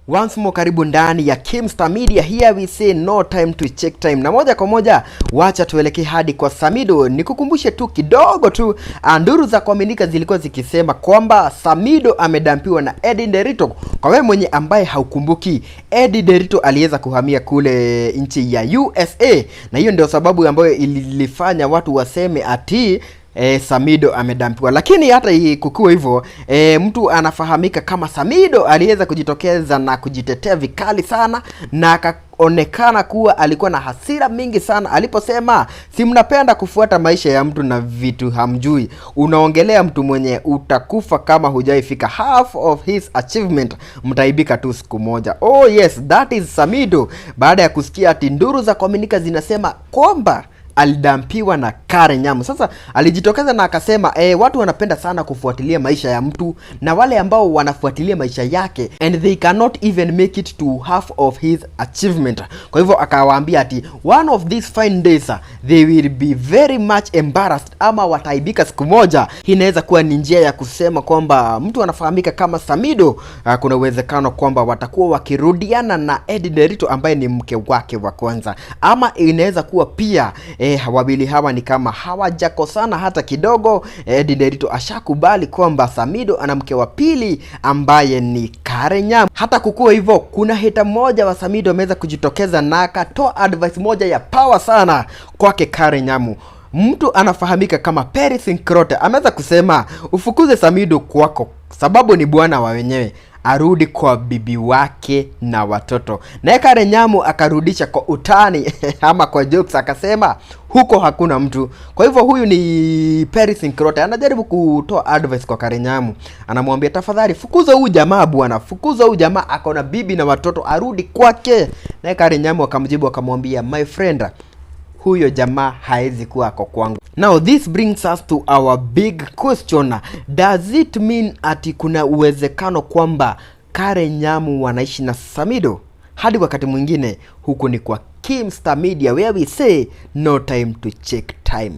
Once more karibu ndani ya Kimsta Media. Here we say no time to check time. Na moja kwa moja wacha tuelekee hadi kwa Samido. Nikukumbushe tu kidogo tu, nduru za kuaminika zilikuwa zikisema kwamba Samido amedampiwa na Eddie Derito. Kwa wewe mwenye ambaye haukumbuki, Eddie Derito aliweza kuhamia kule nchi ya USA, na hiyo ndio sababu ambayo ilifanya watu waseme ati Samido amedampiwa. Lakini hata kukiwa hivyo, mtu anafahamika kama Samido aliweza kujitokeza na kujitetea vikali sana, na akaonekana kuwa alikuwa na hasira mingi sana aliposema, si mnapenda kufuata maisha ya mtu na vitu hamjui. Unaongelea mtu mwenye utakufa kama hujaifika half of his achievement, mtaibika tu siku moja. Oh yes, that is Samido. Baada ya kusikia ati nduru za kuaminika zinasema kwamba alidampiwa na Nyamu. Sasa alijitokeza na akasema watu wanapenda sana kufuatilia maisha ya mtu, na wale ambao wanafuatilia maisha yake and they cannot even make it to half of his achievement. Kwa hivyo akawaambia ati one of these fine days they will be very much embarrassed, ama wataibika siku moja. Hii inaweza kuwa ni njia ya kusema kwamba mtu anafahamika kama Samido, kuna uwezekano kwamba watakuwa wakirudiana na Eddie Derito ambaye ni mke wake wa kwanza, ama inaweza kuwa pia wawili hawa ni kama hawajakosana hata kidogo. Eddie Derito ashakubali kwamba Samido ana mke wa pili ambaye ni Nyamu. Hata kukua hivyo, kuna heta mmoja wa Samido ameweza kujitokeza na akatoa advice moja ya power sana kwake Nyamu. Mtu anafahamika kama Crote ameweza kusema ufukuze Samido kwako, sababu ni bwana wa wenyewe, arudi kwa bibi wake na watoto. Naye Nyamu akarudisha kwa utani ama kwa jokes, akasema huko hakuna mtu. Kwa hivyo huyu ni Crote anajaribu kutoa advice kwa Nyamu, anamwambia tafadhali fukuza huyu jamaa bwana, fukuza huyu jamaa, akona bibi na watoto, arudi kwake. Naye Nyamu akamjibu akamwambia, my friend, huyo jamaa haezi kuwa ako kwangu. Now this brings us to our big question. Does it mean ati kuna uwezekano kwamba Nyamu wanaishi na Samido? Hadi wakati mwingine, huku ni kwa Kimsta Media, where we say no time to check time.